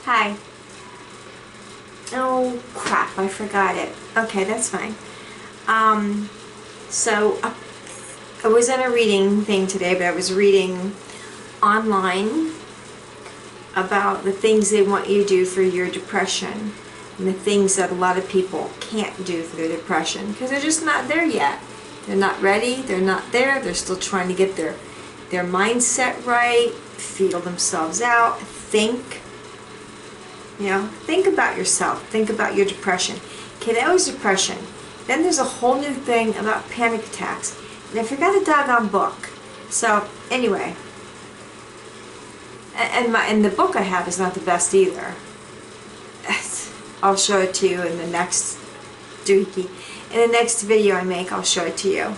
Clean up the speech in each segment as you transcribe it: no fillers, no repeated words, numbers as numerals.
Hi. Oh crap, I forgot it. Okay, that's fine. So I was at a reading thing today, but I was reading online about the things they want you to do for your depression and the things that a lot of people can't do for their depression because they're just not there yet. They're not ready, they're not there, they're still trying to get their mindset right, feel themselves out, think. Think about yourself. Think about your depression. Okay, that was depression. Then there's a whole new thing about panic attacks. And I forgot the doggone book. So, anyway. And the book I have is not the best either. I'll show it to you in the next doohickey. In the next video I make, I'll show it to you.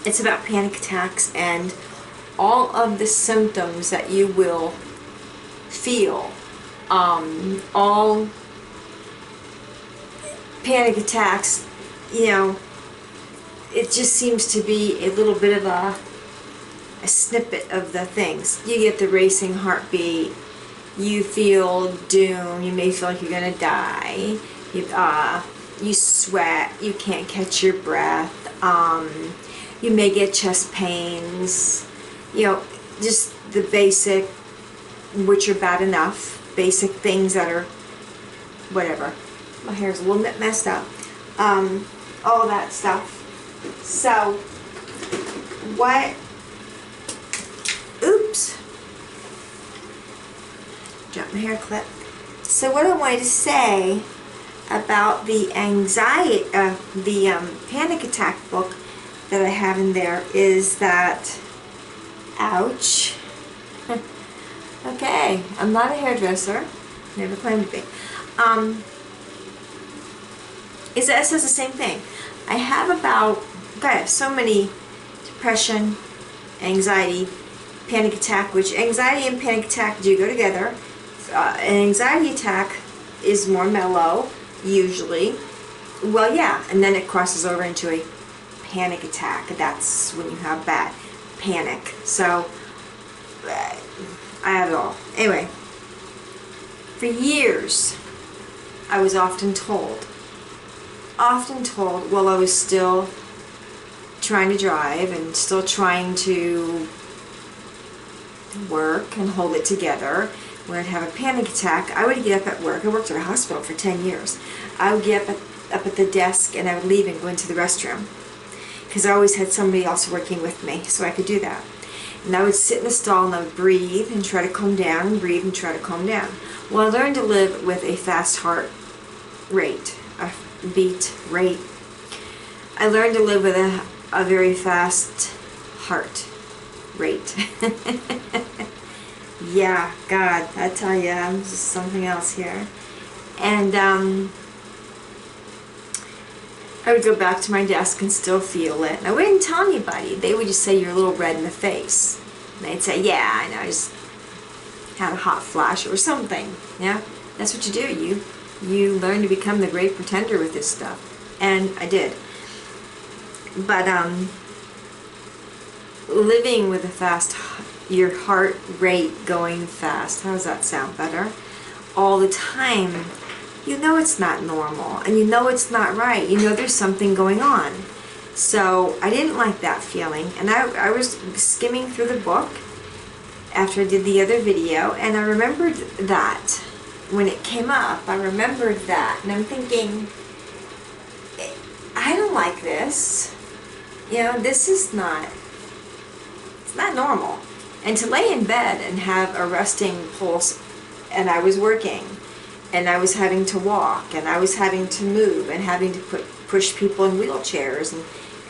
It's about panic attacks and all of the symptoms that you will feel. All panic attacks, it just seems to be a little bit of a snippet of the things. You get the racing heartbeat, you feel doom, you may feel like you're gonna die, you sweat, you can't catch your breath, you may get chest pains, just the basic, which are bad enough. Basic things that are whatever. My hair's a little bit messed up. All that stuff. So what dropped my hair clip. So what I wanted to say about the anxiety panic attack book that I have in there is that ouch. Okay, I'm not a hairdresser. Never claimed to be. It says the same thing. I have so many depression, anxiety, panic attack, which anxiety and panic attack do go together. An anxiety attack is more mellow, usually. Well, yeah, and then it crosses over into a panic attack. That's when you have bad panic. So, I have it all. Anyway, for years, I was often told while I was still trying to drive and still trying to work and hold it together, when I'd have a panic attack, I would get up at work. I worked at a hospital for 10 years. I would get up at the desk and I would leave and go into the restroom because I always had somebody else working with me so I could do that. And I would sit in the stall and I would breathe and try to calm down and breathe and try to calm down. Well, I learned to live with a fast heart rate, a beat rate. I learned to live with a very fast heart rate. Yeah, God, I tell you, I'm just something else here. And I would go back to my desk and still feel it. And I wouldn't tell anybody. They would just say, you're a little red in the face. And they'd say, yeah, I know, I just had a hot flash or something. Yeah, that's what you do. You learn to become the great pretender with this stuff. And I did. But living with your heart rate going fast, how does that sound better? All the time, it's not normal, and it's not right. There's something going on. So I didn't like that feeling, and I was skimming through the book after I did the other video, and I remembered that when it came up. I remembered that, and I'm thinking, I don't like this. This is not, it's not normal. And to lay in bed and have a resting pulse, and I was working, and I was having to walk, and I was having to move, and having to push people in wheelchairs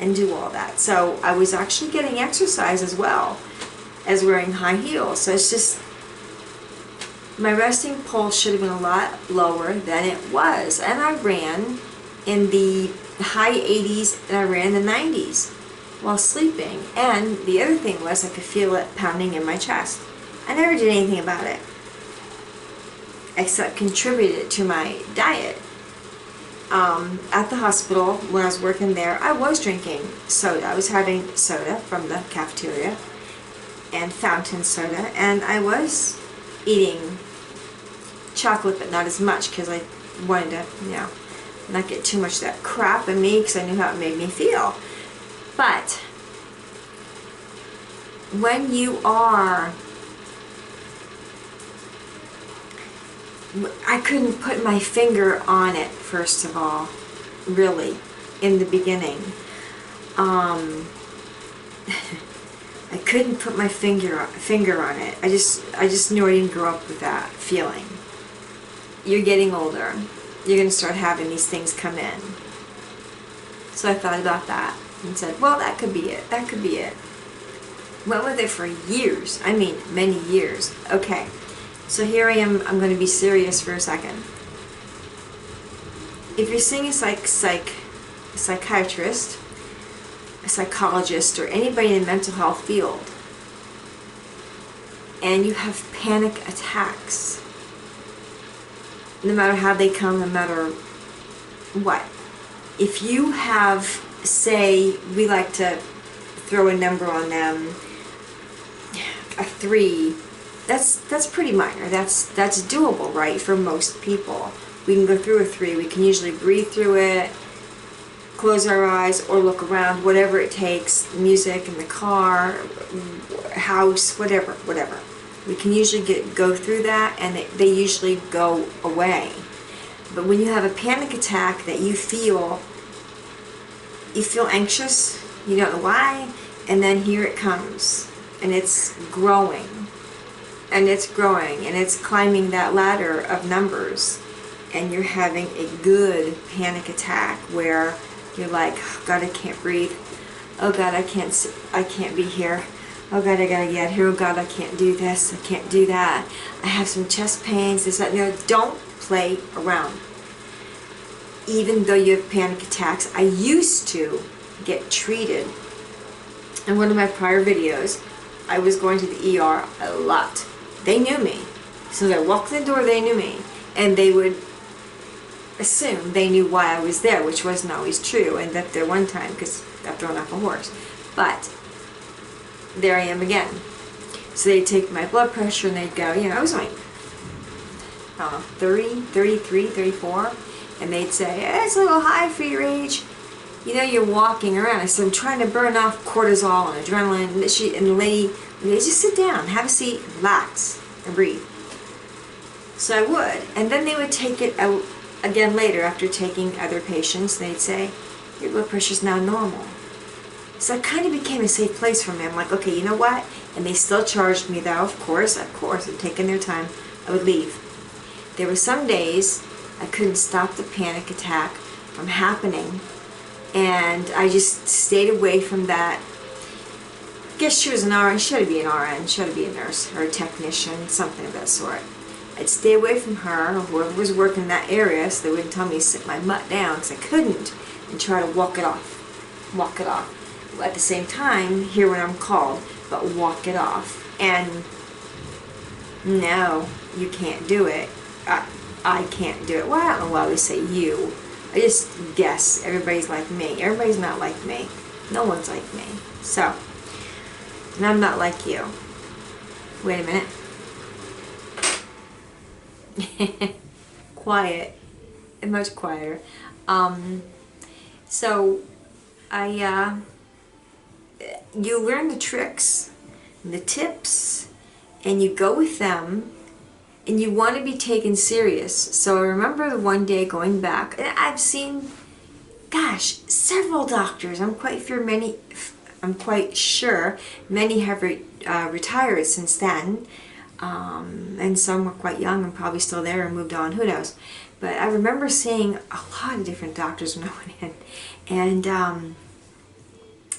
and do all that. So I was actually getting exercise as well as wearing high heels. So it's just, my resting pulse should have been a lot lower than it was. And I ran in the high 80s and I ran in the 90s while sleeping. And the other thing was I could feel it pounding in my chest. I never did anything about it except contributed to my diet. At the hospital, when I was working there, I was drinking soda. I was having soda from the cafeteria and fountain soda, and I was eating chocolate, but not as much, because I wanted to, you know, not get too much of that crap in me, because I knew how it made me feel. But when you are, I couldn't put my finger on it, first of all, really, in the beginning. I couldn't put my finger on it. I just knew I didn't grow up with that feeling. You're getting older. You're going to start having these things come in. So I thought about that and said, well, that could be it. That could be it. Went with it for years. I mean, many years. Okay. So here I am. I'm going to be serious for a second. If you're seeing a psychiatrist, a psychologist, or anybody in the mental health field, and you have panic attacks, no matter how they come, no matter what, if you have, say, we like to throw a number on them, a 3, that's pretty minor. That's doable, right, for most people. We can go through a 3. We can usually breathe through it, close our eyes, or look around, whatever it takes, music in the car, house, whatever. We can usually go through that, and they usually go away. But when you have a panic attack that you feel anxious, you don't know why, and then here it comes, and it's growing, and it's growing, and it's climbing that ladder of numbers, and you're having a good panic attack where you're like, oh God, I can't breathe. Oh God, I can't be here. Oh God, I gotta get here. Oh God, I can't do this. I can't do that. I have some chest pains. This, that, and the other. Don't play around. Even though you have panic attacks, I used to get treated. In one of my prior videos, I was going to the ER a lot. They knew me. So as I walked in the door, they knew me. And they would assume they knew why I was there, which wasn't always true. I ended up there one time because I got thrown off a horse. But there I am again. So they'd take my blood pressure and they'd go, you know, I was like, I don't know, 30, 33, 34. And they'd say, it's a little high for your age. You know, you're walking around. I said, I'm trying to burn off cortisol and adrenaline. And the lady, they just sit down, have a seat, relax, and breathe. So I would. And then they would take it out again later after taking other patients. They'd say, your blood pressure's now normal. So it kind of became a safe place for me. I'm like, okay, you know what? And they still charged me though, of course, and taking their time, I would leave. There were some days I couldn't stop the panic attack from happening, and I just stayed away from that. I guess she was an RN, she had to be an RN, she had to be a nurse or a technician, something of that sort. I'd stay away from her or whoever was working in that area so they wouldn't tell me to sit my butt down because I couldn't, and try to walk it off. Walk it off. At the same time, hear when I'm called, but walk it off. And no, you can't do it. I can't do it. Well, I don't know why we say you. I just guess everybody's like me. Everybody's not like me. No one's like me. So, and I'm not like you. Wait a minute. Quiet. Much quieter. So, you learn the tricks, the tips, and you go with them, and you want to be taken serious. So I remember one day going back, and I've seen, gosh, several doctors. I'm quite sure many have retired since then, and some were quite young and probably still there and moved on. Who knows? But I remember seeing a lot of different doctors when I went in, and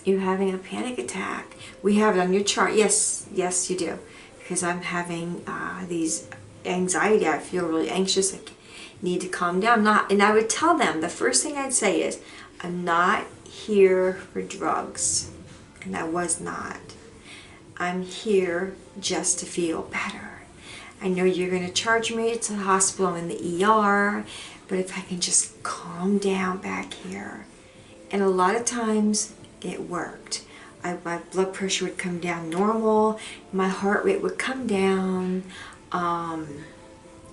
you're having a panic attack. We have it on your chart. Yes, you do. Because I'm having these anxiety. I feel really anxious. I need to calm down. And I would tell them, the first thing I'd say is, I'm not here for drugs. And I was not. I'm here just to feel better. I know you're going to charge me to the hospital in the ER, but if I can just calm down back here. And a lot of times, it worked. My blood pressure would come down normal, my heart rate would come down,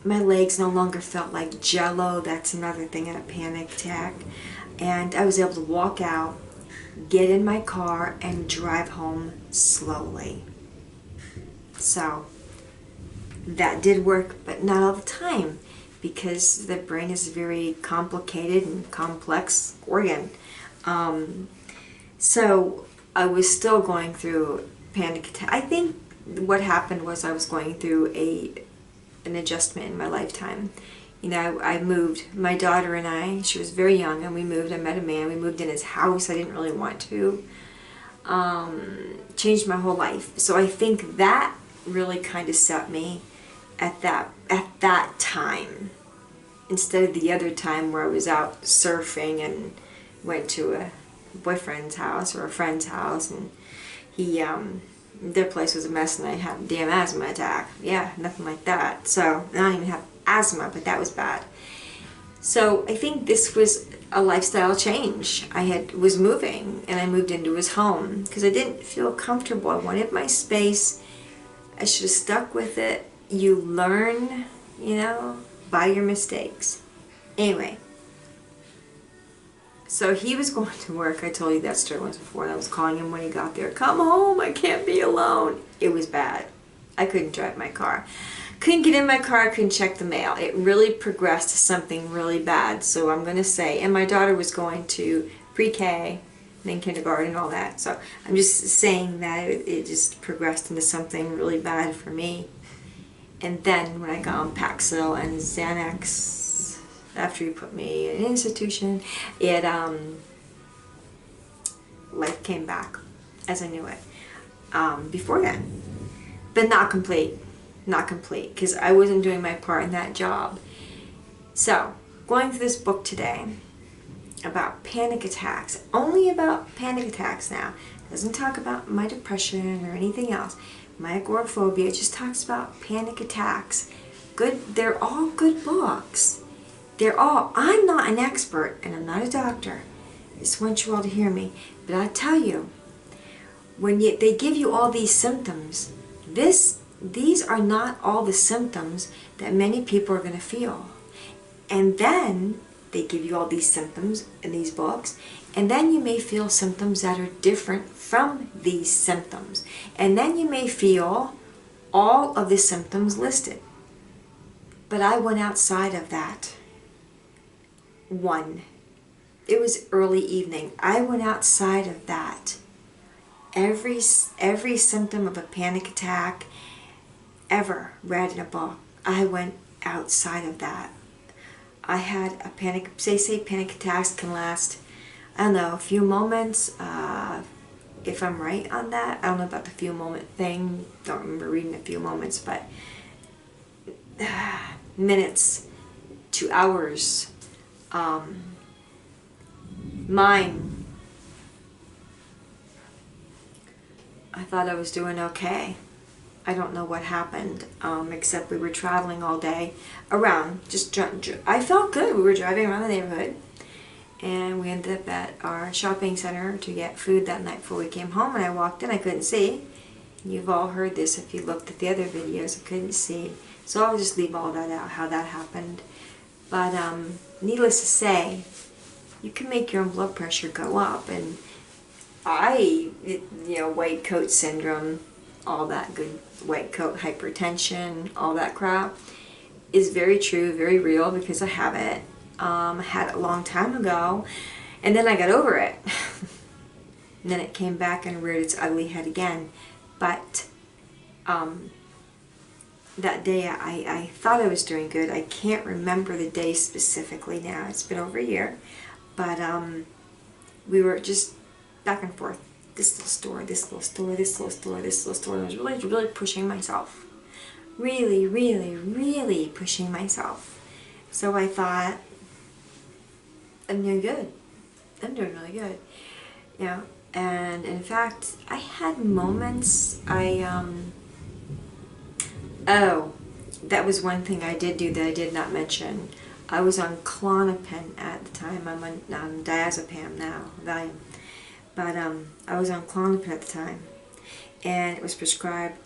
My legs no longer felt like jello. That's another thing in a panic attack. And I was able to walk out, get in my car, and drive home slowly. So that did work, but not all the time, because the brain is a very complicated and complex organ. So I was still going through panic attack. I think what happened was I was going through an adjustment in my lifetime. You know, I moved. My daughter and I, she was very young, and we moved. I met a man. We moved in his house. I didn't really want to. Changed my whole life. So I think that really kind of set me at that time, instead of the other time where I was out surfing and went to a boyfriend's house or a friend's house, and he their place was a mess, and I had a damn asthma attack. Yeah, nothing like that. So I don't even have asthma, but that was bad. So I think this was a lifestyle change. Was moving, and I moved into his home because I didn't feel comfortable. I wanted my space. I should have stuck with it. You learn, you know, by your mistakes. Anyway, so he was going to work. I told you that story once before, and I was calling him when he got there. Come home, I can't be alone. It was bad. I couldn't drive my car. Couldn't get in my car, couldn't check the mail. It really progressed to something really bad. So I'm going to say, and my daughter was going to pre-K, and then kindergarten and all that. So I'm just saying that it just progressed into something really bad for me. And then when I got on Paxil and Xanax, after he put me in an institution, life came back as I knew it. Before then, but not complete, because I wasn't doing my part in that job. So, going through this book today about panic attacks, only about panic attacks now. Doesn't talk about my depression or anything else. My agoraphobia, just talks about panic attacks. Good, they're all good books. I'm not an expert, and I'm not a doctor. I just want you all to hear me. But I tell you, when they give you all these symptoms, these are not all the symptoms that many people are going to feel. And then they give you all these symptoms in these books, and then you may feel symptoms that are different from these symptoms. And then you may feel all of the symptoms listed. But I went outside of that. It was early evening. I went outside of that. Every symptom of a panic attack ever read in a book, I went outside of that. I had a panic attacks can last, I don't know, a few moments. If I'm right on that, I don't know about the few moment thing. Don't remember reading a few moments, but minutes to hours. Mine, I thought I was doing okay. I don't know what happened, except we were traveling all day around. I felt good. We were driving around the neighborhood, and we ended up at our shopping center to get food that night before we came home. And I walked in, I couldn't see. You've all heard this if you looked at the other videos. I couldn't see, so I'll just leave all that out, how that happened. But needless to say, you can make your own blood pressure go up, and white coat syndrome, all that good white coat hypertension, all that crap is very true, very real, because I have it. I had it a long time ago, and then I got over it. And then it came back and reared its ugly head again. But that day I thought I was doing good. I can't remember the day specifically now. It's been over a year. But we were just back and forth. This little store, this little store, this little store, this little store. And I was really, really pushing myself. Really, really, really pushing myself. So I thought, I'm doing good. I'm doing really good. Yeah. And in fact, I had moments, oh, that was one thing I did do that I did not mention. I was on Klonopin at the time. I'm on diazepam now, Valium. But I was on Klonopin at the time, and it was prescribed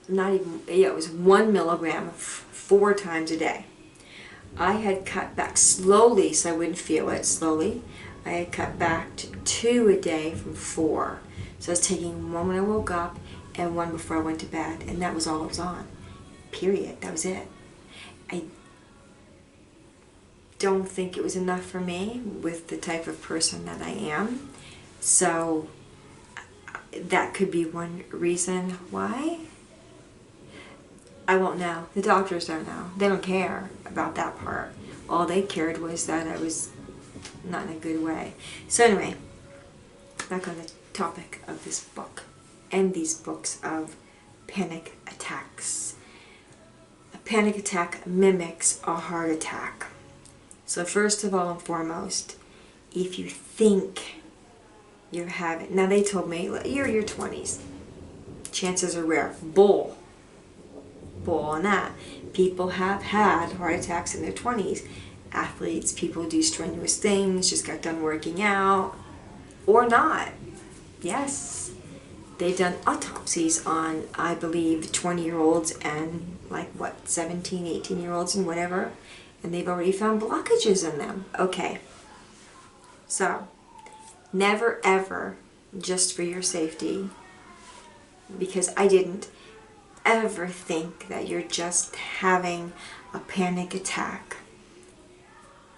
not even, yeah, it was 1 milligram 4 times a day. I had cut back slowly so I wouldn't feel it slowly. I had cut back to 2 a day from 4. So I was taking 1 when I woke up and 1 before I went to bed, and that was all I was on. Period. That was it. I don't think it was enough for me with the type of person that I am. So that could be one reason why. I won't know. The doctors don't know. They don't care about that part. All they cared was that I was not in a good way. So anyway, back on the topic of this book and these books of panic attacks. A panic attack mimics a heart attack. So first of all and foremost, if you think you're having, now they told me, you're your 20s. Chances are rare. Bull on that. People have had heart attacks in their 20s. Athletes, people do strenuous things, just got done working out, or not. Yes. They've done autopsies on, I believe, 20-year-olds and 17, 18-year-olds and whatever, and they've already found blockages in them. Okay. So, never ever, just for your safety, because I didn't ever think that you're just having a panic attack,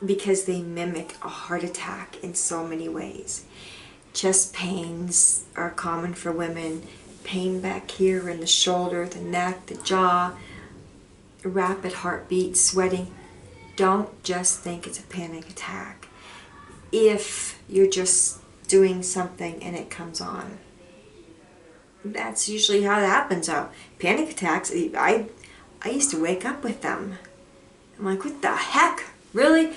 because they mimic a heart attack in so many ways. Chest pains are common for women. Pain back here in the shoulder, the neck, the jaw, rapid heartbeat, sweating. Don't just think it's a panic attack if you're just doing something and it comes on. That's usually how it happens. Panic attacks, I used to wake up with them. I'm like, what the heck? Really?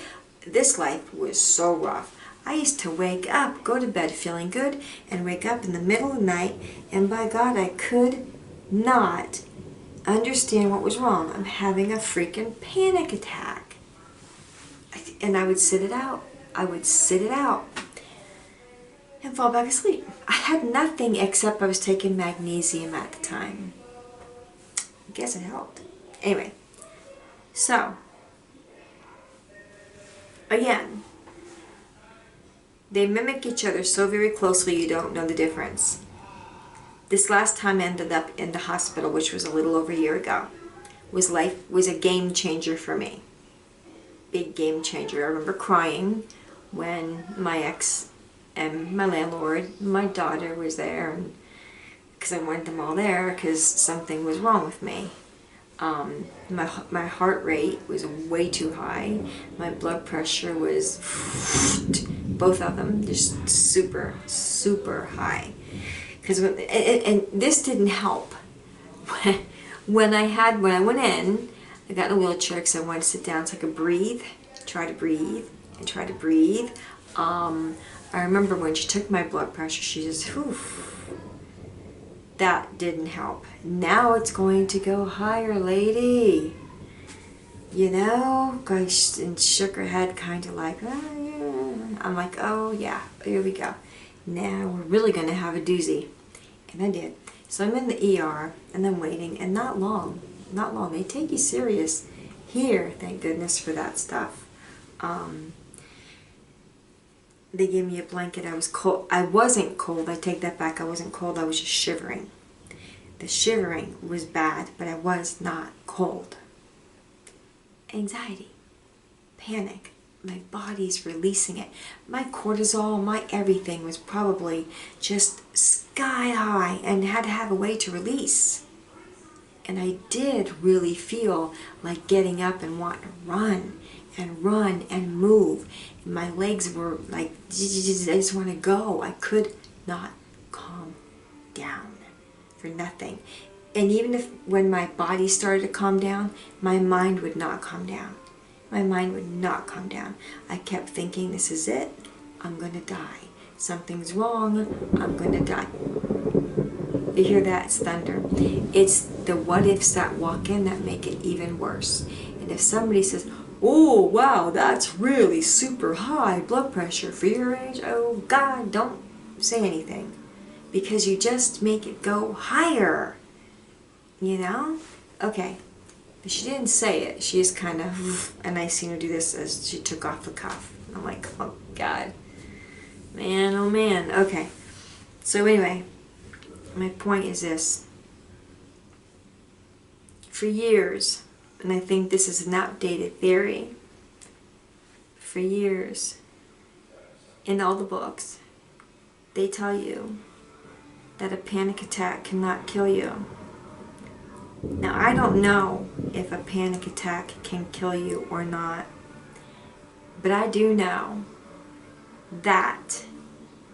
This life was so rough. I used to wake up, go to bed feeling good, and wake up in the middle of the night, and by God, I could not understand what was wrong. I'm having a freaking panic attack. And I would sit it out. I would sit it out and fall back asleep. I had nothing except I was taking magnesium at the time. I guess it helped. Anyway, so, again, they mimic each other so very closely you don't know the difference. This last time I ended up in the hospital, which was a little over a year ago, was a game changer for me. Big game changer. I remember crying when my ex and my landlord, my daughter was there, and because I wanted them all there because something was wrong with me. My heart rate was way too high. My blood pressure was, both of them, just super, super high. And this didn't help. When I went in, I got in a wheelchair because I wanted to sit down so I could breathe, try to breathe. I remember when she took my blood pressure, she just, whew, that didn't help. Now it's going to go higher, lady. You know, gosh, and shook her head kind of like, oh, yeah. I'm like, oh yeah, here we go. Now we're really going to have a doozy. And I did. So I'm in the ER, and I'm waiting, and not long. They take you serious here, thank goodness for that stuff. They gave me a blanket. I was cold. I wasn't cold. I take that back. I wasn't cold. I was just shivering. The shivering was bad, but I was not cold. Anxiety, panic. My body's releasing it. My cortisol, my everything was probably just sky high and had to have a way to release. And I did really feel like getting up and wanting to run and move. And my legs were like, I just want to go. I could not calm down for nothing. And even when my body started to calm down, my mind would not calm down. My mind would not calm down. I kept thinking, this is it. I'm going to die. Something's wrong. I'm going to die. You hear that? It's thunder. It's the what ifs that walk in that make it even worse. And if somebody says, oh, wow, that's really super high blood pressure for your age, oh, God, don't say anything. Because you just make it go higher. you know? Okay. But she didn't say it. She just kind of, and I seen her do this as she took off the cuff. I'm like, oh God. Man, oh man. Okay. So anyway, my point is this. For years, and I think this is an outdated theory, for years, in all the books, they tell you that a panic attack cannot kill you. Now, I don't know if a panic attack can kill you or not, but I do know that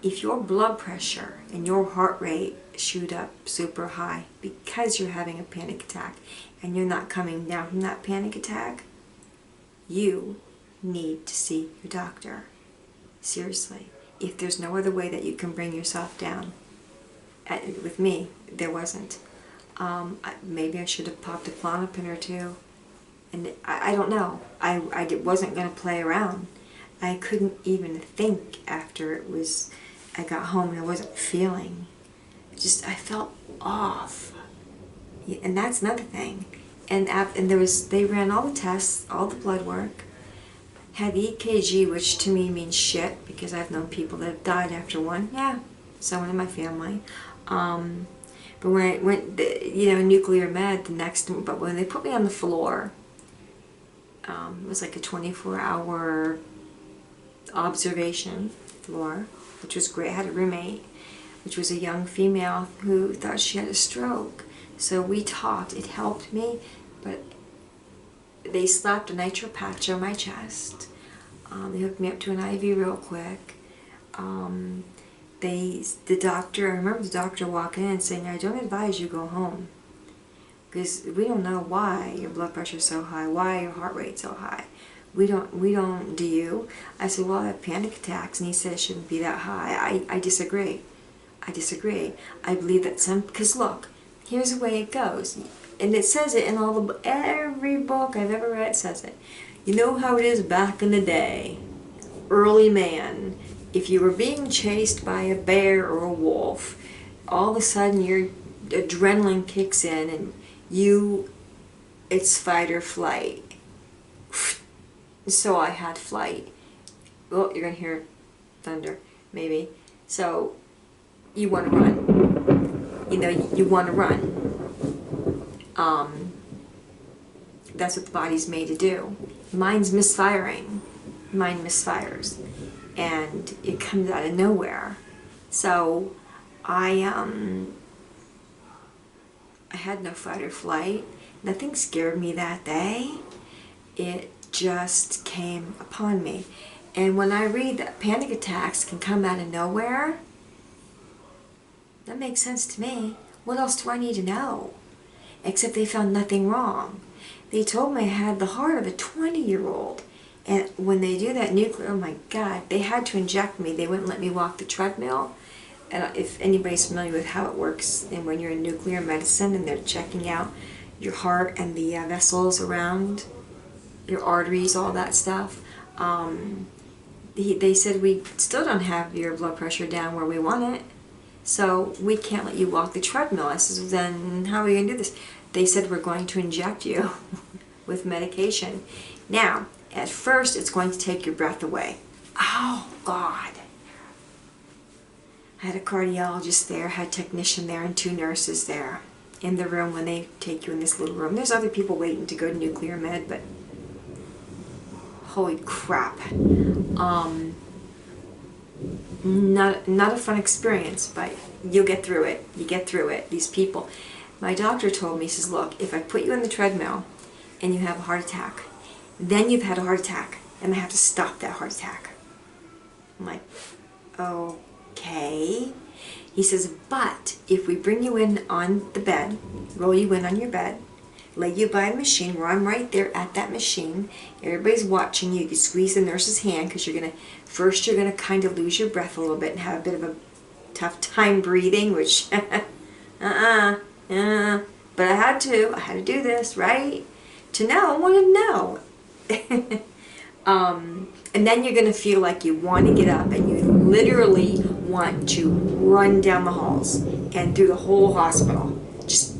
if your blood pressure and your heart rate shoot up super high because you're having a panic attack and you're not coming down from that panic attack, you need to see your doctor. Seriously. If there's no other way that you can bring yourself down. With me, there wasn't. Maybe I should have popped a Klonopin or two. And I don't know. I wasn't going to play around. I couldn't even think after I got home and I wasn't feeling. I felt off. And that's another thing. And they ran all the tests, all the blood work, had the EKG, which to me means shit because I've known people that have died after one. Yeah, someone in my family. But when I went, nuclear med but when they put me on the floor, it was like a 24-hour observation floor, which was great. I had a roommate, which was a young female who thought she had a stroke. So we talked. It helped me, but they slapped a nitro patch on my chest. They hooked me up to an IV real quick. The doctor, I remember the doctor walking in and saying, I don't advise you go home. Because we don't know why your blood pressure is so high, why your heart rate's so high. We don't, do you? I said, well, I have panic attacks. And he said it shouldn't be that high. I disagree. I believe that because look, here's the way it goes. And it says it in every book I've ever read says it. You know how it is back in the day, early man. If you were being chased by a bear or a wolf, all of a sudden your adrenaline kicks in and it's fight or flight. So I had flight. Well, you're going to hear thunder, maybe. So you want to run. You want to run. That's what the body's made to do. Mine's misfiring. Mine misfires. And it comes out of nowhere. So I had no fight or flight. Nothing scared me that day. It just came upon me. And when I read that panic attacks can come out of nowhere, that makes sense to me. What else do I need to know? Except they found nothing wrong. They told me I had the heart of a 20-year-old. And when they do that nuclear, oh my God, they had to inject me. They wouldn't let me walk the treadmill. And if anybody's familiar with how it works, and when you're in nuclear medicine and they're checking out your heart and the vessels around your arteries, all that stuff, they said we still don't have your blood pressure down where we want it. So we can't let you walk the treadmill. I said, then how are we going to do this? They said we're going to inject you with medication. Now, at first, it's going to take your breath away. Oh, God. I had a cardiologist there, had a technician there, and 2 nurses there in the room when they take you in this little room. There's other people waiting to go to nuclear med, but holy crap. Not a fun experience, but you'll get through it. You get through it. These people. My doctor told me, he says, look, if I put you in the treadmill and you have a heart attack, then you've had a heart attack, and I have to stop that heart attack. I'm like, okay. He says, but if we bring you in on the bed, roll you in on your bed, lay you by a machine where I'm right there at that machine, everybody's watching you, you squeeze the nurse's hand because you're going to kind of lose your breath a little bit and have a bit of a tough time breathing, which, but I had to do this, right? To know, I want to know. And then you're going to feel like you want to get up and you literally want to run down the halls and through the whole hospital. Just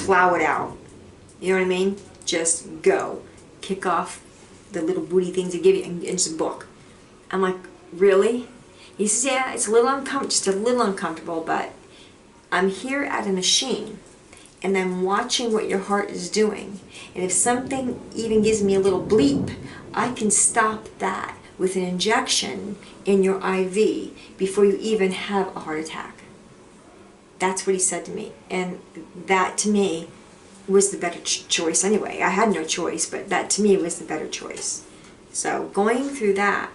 plow it out. You know what I mean? Just go. Kick off the little booty things they give you and just book. I'm like, really? He says, yeah, it's a little uncomfortable, just a little uncomfortable, but I'm here at a machine and I'm watching what your heart is doing. And if something even gives me a little bleep, I can stop that with an injection in your IV before you even have a heart attack. That's what he said to me. And that to me was the better choice anyway. I had no choice, but that to me was the better choice. So going through that,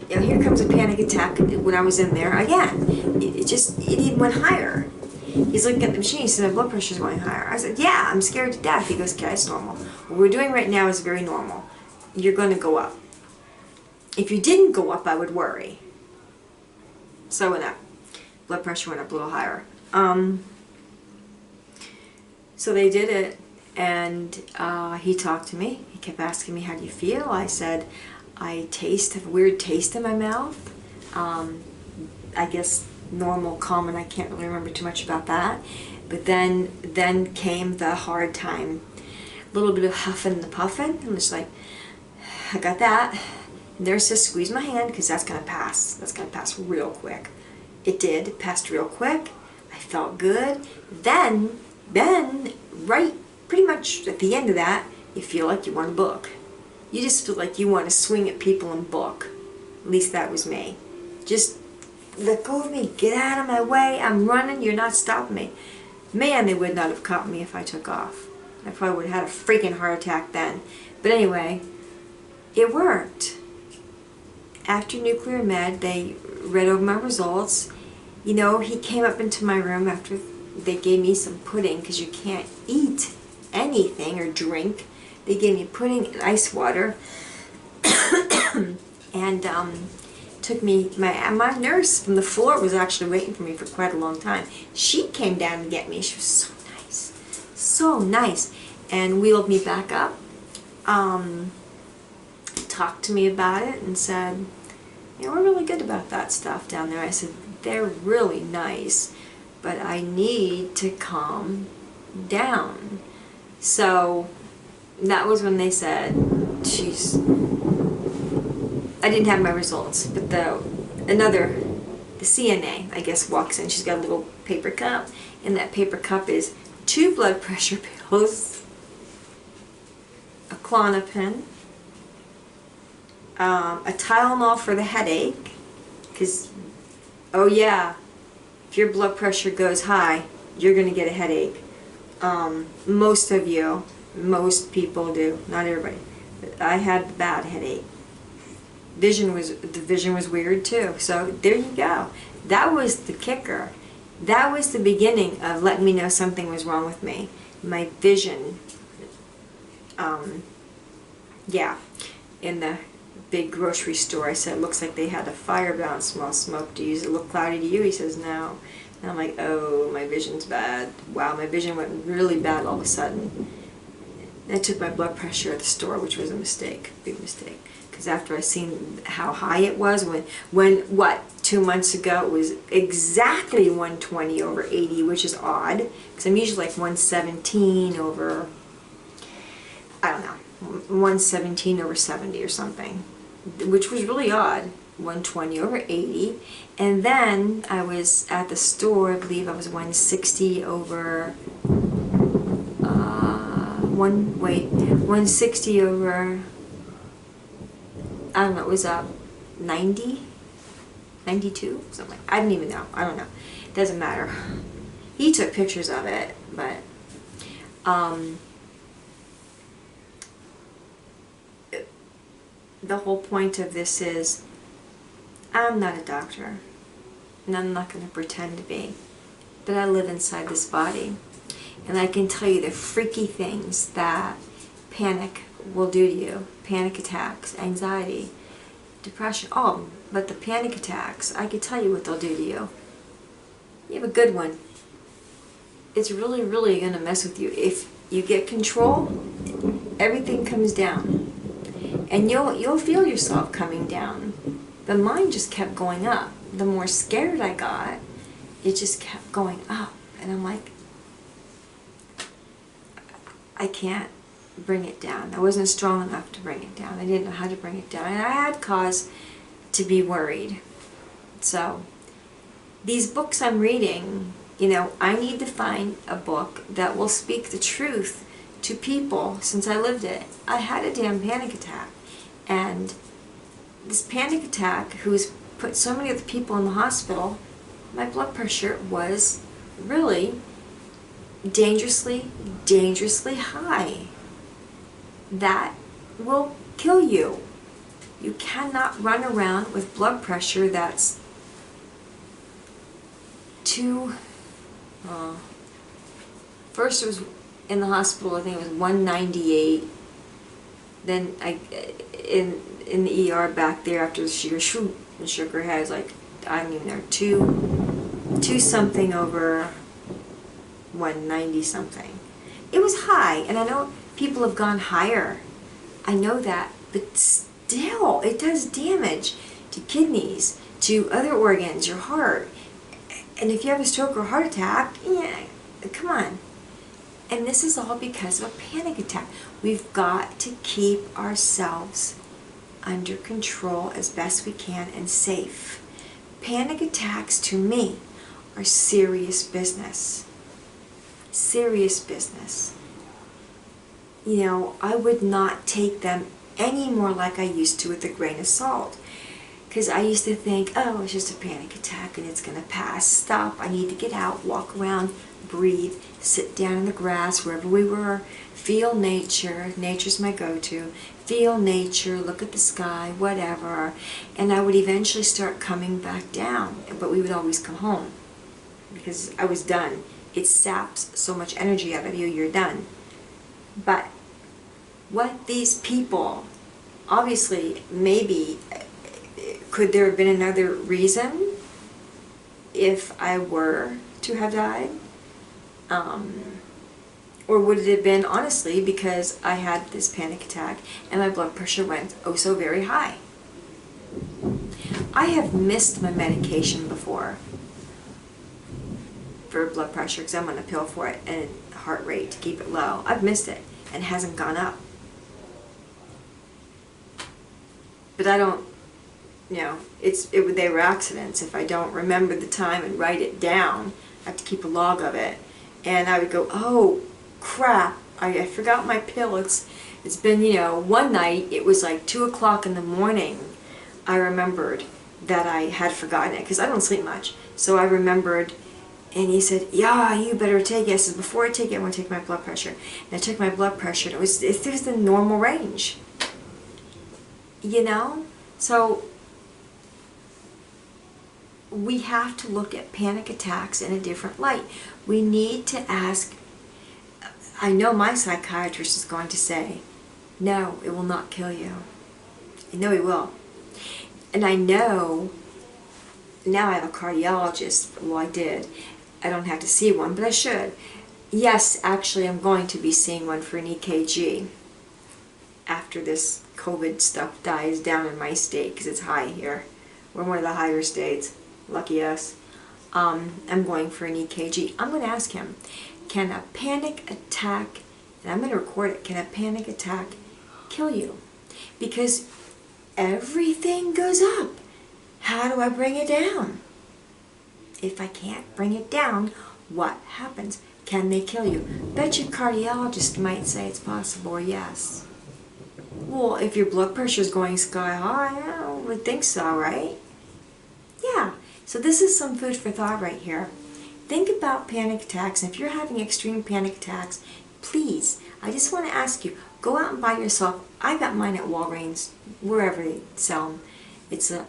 you know, here comes a panic attack when I was in there again. It even went higher. He's looking at the machine, he said, my blood pressure's going higher. I said, yeah, I'm scared to death. He goes, okay, it's normal. What we're doing right now is very normal. You're going to go up. If you didn't go up, I would worry. So I went up. Blood pressure went up a little higher. So they did it, and he talked to me. He kept asking me, how do you feel? I said, I have a weird taste in my mouth. I guess normal, common, I can't really remember too much about that. But then came the hard time. A little bit of huffing and puffing. I'm just like, I got that. And nurse says, squeeze my hand, because that's going to pass. That's going to pass real quick. It did. It passed real quick. I felt good. Then, right pretty much at the end of that, you feel like you want to book. You just feel like you want to swing at people and book. At least that was me. Just let go of me. Get out of my way. I'm running. You're not stopping me. Man, they would not have caught me if I took off. I probably would have had a freaking heart attack then. But anyway, it worked. After nuclear med, they read over my results. You know, he came up into my room after they gave me some pudding, because you can't eat anything or drink. They gave me pudding and ice water. And took me, my nurse from the floor was actually waiting for me for quite a long time. She came down to get me. She was so nice. So nice. And wheeled me back up. Talked to me about it and said, you know, we're really good about that stuff down there. I said, they're really nice, but I need to calm down. So that was when they said, jeez, I didn't have my results, but the CNA, I guess, walks in. She's got a little paper cup, and that paper cup is 2 blood pressure pills, a Klonopin, a Tylenol for the headache, because, oh yeah, if your blood pressure goes high, you're going to get a headache. Most people do, not everybody. But I had a bad headache. The vision was weird too. So there you go. That was the kicker. That was the beginning of letting me know something was wrong with me. My vision. Yeah. In the big grocery store, I said, it looks like they had a fire-bound smell smoke. Do you look cloudy to you? He says, no. And I'm like, oh, my vision's bad. Wow, my vision went really bad all of a sudden. And I took my blood pressure at the store, which was a mistake, big mistake. Because after I seen how high it was, when 2 months ago, it was exactly 120 over 80, which is odd. Because I'm usually like 117 over, I don't know, 117 over 70 or something. Which was really odd, 120 over 80. And then I was at the store, I believe I was 160 over, 160 over, I don't know, it was 90? 92? Something like, I don't even know, I don't know. It doesn't matter. He took pictures of it, but, the whole point of this is, I'm not a doctor, and I'm not going to pretend to be, but I live inside this body, and I can tell you the freaky things that panic will do to you. Panic attacks, anxiety, depression, all of them. But the panic attacks, I can tell you what they'll do to you. You have a good one. It's really, really going to mess with you. If you get control, everything comes down. And you'll feel yourself coming down. But mine just kept going up. The more scared I got, it just kept going up. And I'm like, I can't bring it down. I wasn't strong enough to bring it down. I didn't know how to bring it down. And I had cause to be worried. So, these books I'm reading, you know, I need to find a book that will speak the truth to people since I lived it. I had a damn panic attack. And this panic attack, who's put so many other people in the hospital, my blood pressure was really dangerously, dangerously high. That will kill you. You cannot run around with blood pressure that's too... first it was in the hospital, I think it was 198. Then in the ER back there after she shook her head, like, I don't even know, two something over 190 something. It was high, and I know people have gone higher. I know that, but still, it does damage to kidneys, to other organs, your heart. And if you have a stroke or heart attack, yeah, come on. And this is all because of a panic attack. We've got to keep ourselves under control as best we can and safe. Panic attacks, to me, are serious business. Serious business. You know, I would not take them any more like I used to with a grain of salt. Because I used to think, oh, it's just a panic attack and it's going to pass. Stop, I need to get out, walk around, breathe, sit down in the grass, wherever we were, feel nature. Nature's my go-to. Feel nature, look at the sky, whatever. And I would eventually start coming back down. But we would always come home because I was done. It saps so much energy out of you, you're done. But what these people, obviously, maybe, could there have been another reason if I were to have died? Or would it have been, honestly, because I had this panic attack and my blood pressure went oh so very high? I have missed my medication before for blood pressure because I'm on a pill for it and heart rate to keep it low. I've missed it and it hasn't gone up. But I don't, you know, they were accidents. If I don't remember the time and write it down, I have to keep a log of it. And I would go, oh crap, I forgot my pill. It's been, you know, one night, it was like 2 o'clock in the morning, I remembered that I had forgotten it, because I don't sleep much. So I remembered, and he said, yeah, you better take it. I said, before I take it, I want to take my blood pressure. And I took my blood pressure, and it was the normal range. You know? So we have to look at panic attacks in a different light. We need to ask, I know my psychiatrist is going to say, no, it will not kill you. I know he will. And I know, now I have a cardiologist, well I did, I don't have to see one, but I should. Yes, actually I'm going to be seeing one for an EKG after this COVID stuff dies down in my state, because it's high here. We're one of the higher states. Lucky us. I'm going for an EKG. I'm going to ask him, can a panic attack, and I'm going to record it, can a panic attack kill you? Because everything goes up. How do I bring it down? If I can't bring it down, what happens? Can they kill you? Bet your cardiologist might say it's possible, or yes. Well, if your blood pressure is going sky high, I would think so, right? Yeah. So this is some food for thought right here. Think about panic attacks, and if you're having extreme panic attacks, please, I just want to ask you, go out and buy yourself, I got mine at Walgreens, wherever they sell them. It's a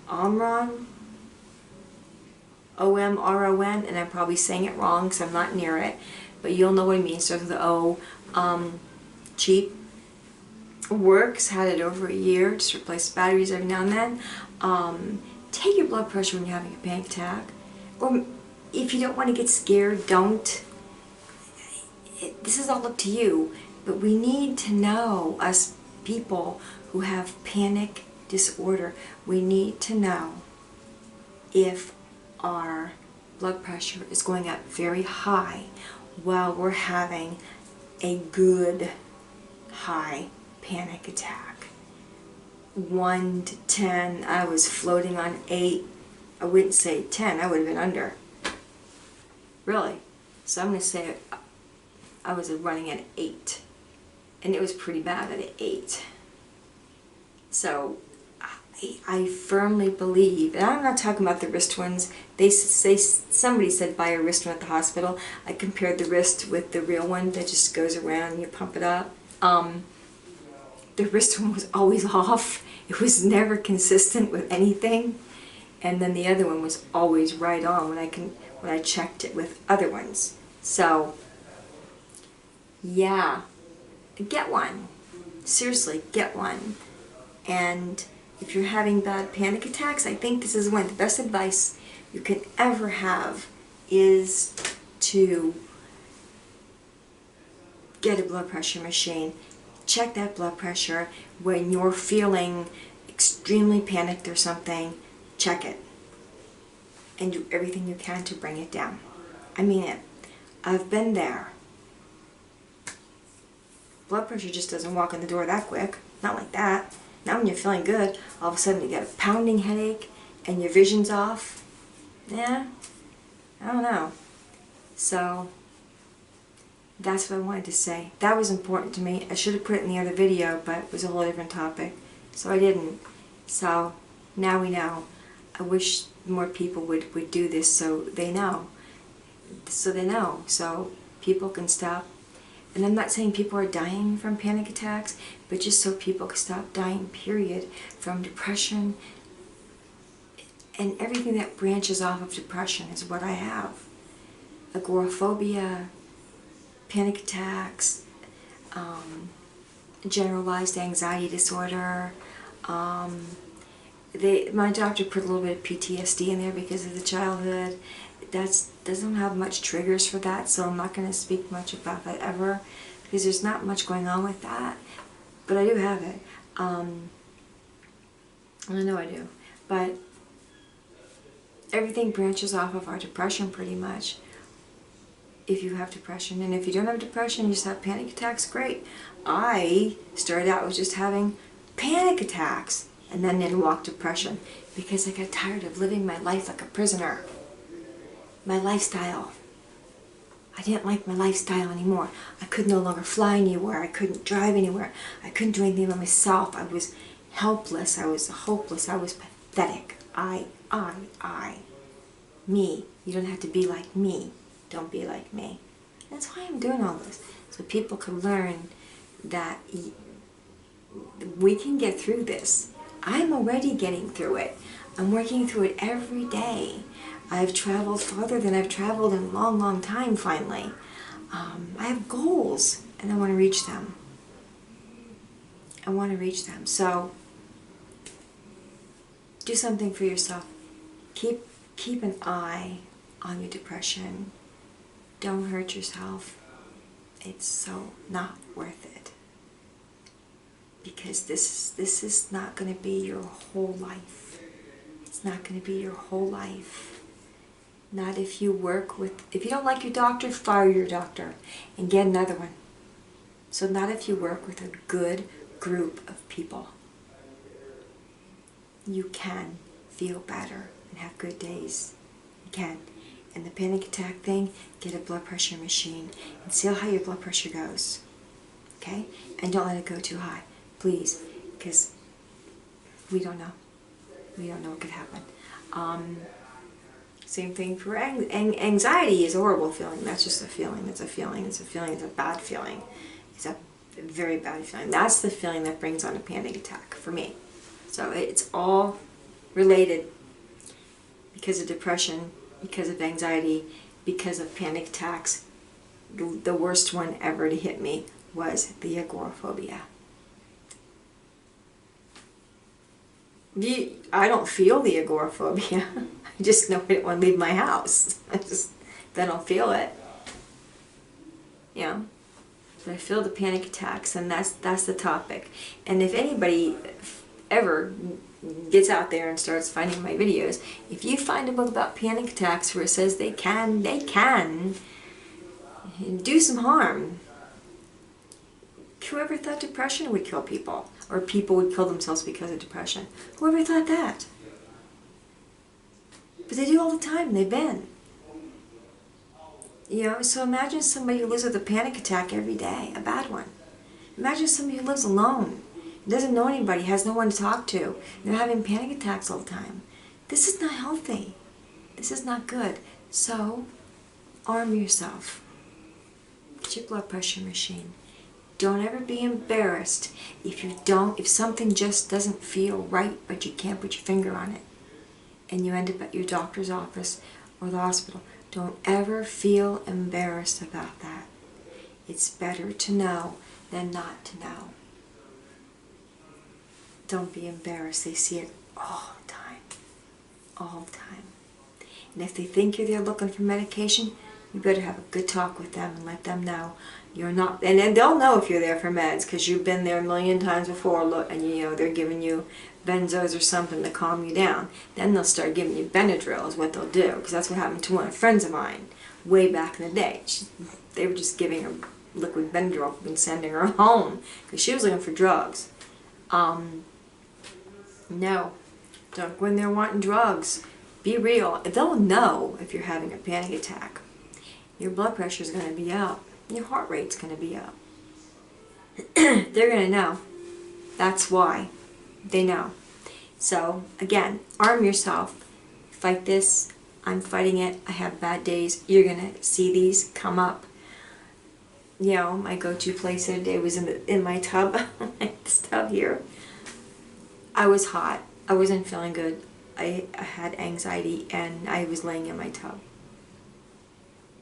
Omron, O-M-R-O-N, and I'm probably saying it wrong because I'm not near it, but you'll know what it means. Starts with the O. Cheap. Works. Had it over a year. Just replace batteries every now and then. Take your blood pressure when you're having a panic attack. Or if you don't want to get scared, don't. This is all up to you. But we need to know, us people who have panic disorder, we need to know if our blood pressure is going up very high while we're having a good high panic attack. 1 to 10, I was floating on 8. I wouldn't say 10, I would have been under. Really. So I'm going to say I was running at 8. And it was pretty bad at 8. So I firmly believe, and I'm not talking about the wrist ones. Somebody said buy a wrist one at the hospital. I compared the wrist with the real one that just goes around and you pump it up. The wrist one was always off. It was never consistent with anything. And then the other one was always right on when I checked it with other ones. So yeah, get one. Seriously, get one. And if you're having bad panic attacks, I think this is one of the best advice you can ever have is to get a blood pressure machine. Check that blood pressure. When you're feeling extremely panicked or something, check it. And do everything you can to bring it down. I mean it. I've been there. Blood pressure just doesn't walk in the door that quick. Not like that. Now when you're feeling good, all of a sudden you get a pounding headache and your vision's off. Yeah, I don't know. So that's what I wanted to say. That was important to me. I should have put it in the other video, but it was a whole different topic. So I didn't. So now we know. I wish more people would do this so they know. So people can stop. And I'm not saying people are dying from panic attacks, but just so people can stop dying, period, from depression. And everything that branches off of depression is what I have. Agoraphobia, panic attacks, generalized anxiety disorder. My doctor put a little bit of PTSD in there because of the childhood. Doesn't have much triggers for that, so I'm not going to speak much about that ever, because there's not much going on with that. But I do have it. I know I do. But everything branches off of our depression pretty much. If you have depression, and if you don't have depression, you just have panic attacks, great. I started out with just having panic attacks, and then walked depression, because I got tired of living my life like a prisoner. My lifestyle. I didn't like my lifestyle anymore. I could no longer fly anywhere. I couldn't drive anywhere. I couldn't do anything by myself. I was helpless. I was hopeless. I was pathetic. Me. You don't have to be like me. Don't be like me. That's why I'm doing all this. So people can learn that we can get through this. I'm already getting through it. I'm working through it every day. I've traveled farther than I've traveled in a long, long time, finally. I have goals, and I want to reach them. I want to reach them. So, do something for yourself. Keep an eye on your depression. Don't hurt yourself. It's so not worth it. Because this is not going to be your whole life. It's not going to be your whole life. Not if you if you don't like your doctor, fire your doctor and get another one. So not if you work with a good group of people. You can feel better and have good days. You can. And the panic attack thing, get a blood pressure machine and see how your blood pressure goes. Okay? And don't let it go too high. Please. Because we don't know. We don't know what could happen. Same thing for anxiety is a horrible feeling. That's just a feeling. It's a feeling. It's a feeling. It's a bad feeling. It's a very bad feeling. That's the feeling that brings on a panic attack for me. So it's all related because of depression, because of anxiety, because of panic attacks. The worst one ever to hit me was the agoraphobia. I don't feel the agoraphobia. I just know I don't want to leave my house. I don't feel it. Yeah. But I feel the panic attacks, and that's the topic. And if anybody ever gets out there and starts finding my videos, if you find a book about panic attacks where it says they can do some harm, Whoever thought depression would kill people? Or people would kill themselves because of depression? Whoever thought that? But they do all the time. They've been. You know, so imagine somebody who lives with a panic attack every day, a bad one. Imagine somebody who lives alone, doesn't know anybody, has no one to talk to, and they're having panic attacks all the time. This is not healthy. This is not good. So, arm yourself. Get your blood pressure machine. Don't ever be embarrassed if something just doesn't feel right, but you can't put your finger on it, and you end up at your doctor's office or the hospital. Don't ever feel embarrassed about that. It's better to know than not to know. Don't be embarrassed. They see it all the time. All the time. And if they think you're there looking for medication, you better have a good talk with them and let them know you're not. And then they'll know if you're there for meds, because you've been there a million times before. Look, and you know they're giving you benzos or something to calm you down. Then they'll start giving you Benadryl is what they'll do, because that's what happened to one of the friends of mine way back in the day. They were just giving her liquid Benadryl and sending her home because she was looking for drugs. No, don't go in there wanting drugs. Be real. They'll know if you're having a panic attack. Your blood pressure is going to be up. Your heart rate's going to be up. They're going to know. That's why. They know. So, again, arm yourself. Fight this. I'm fighting it. I have bad days. You're going to see these come up. You know, my go-to place the other day was in my tub. This tub here. I was hot. I wasn't feeling good. I had anxiety and I was laying in my tub.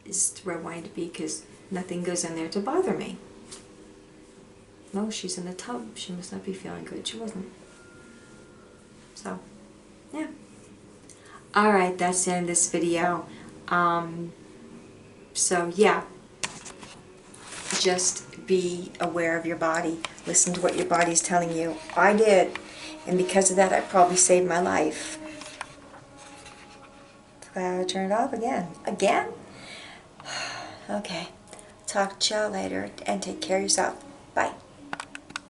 It's where I wanted to be because nothing goes in there to bother me. No, she's in the tub. She must not be feeling good. She wasn't. So, yeah. Alright, that's the end of this video. So, yeah. Just be aware of your body. Listen to what your body's telling you. I did. And because of that, I probably saved my life. So I gotta turn it off again. Again? Okay. Talk to y'all later and take care of yourself. Bye.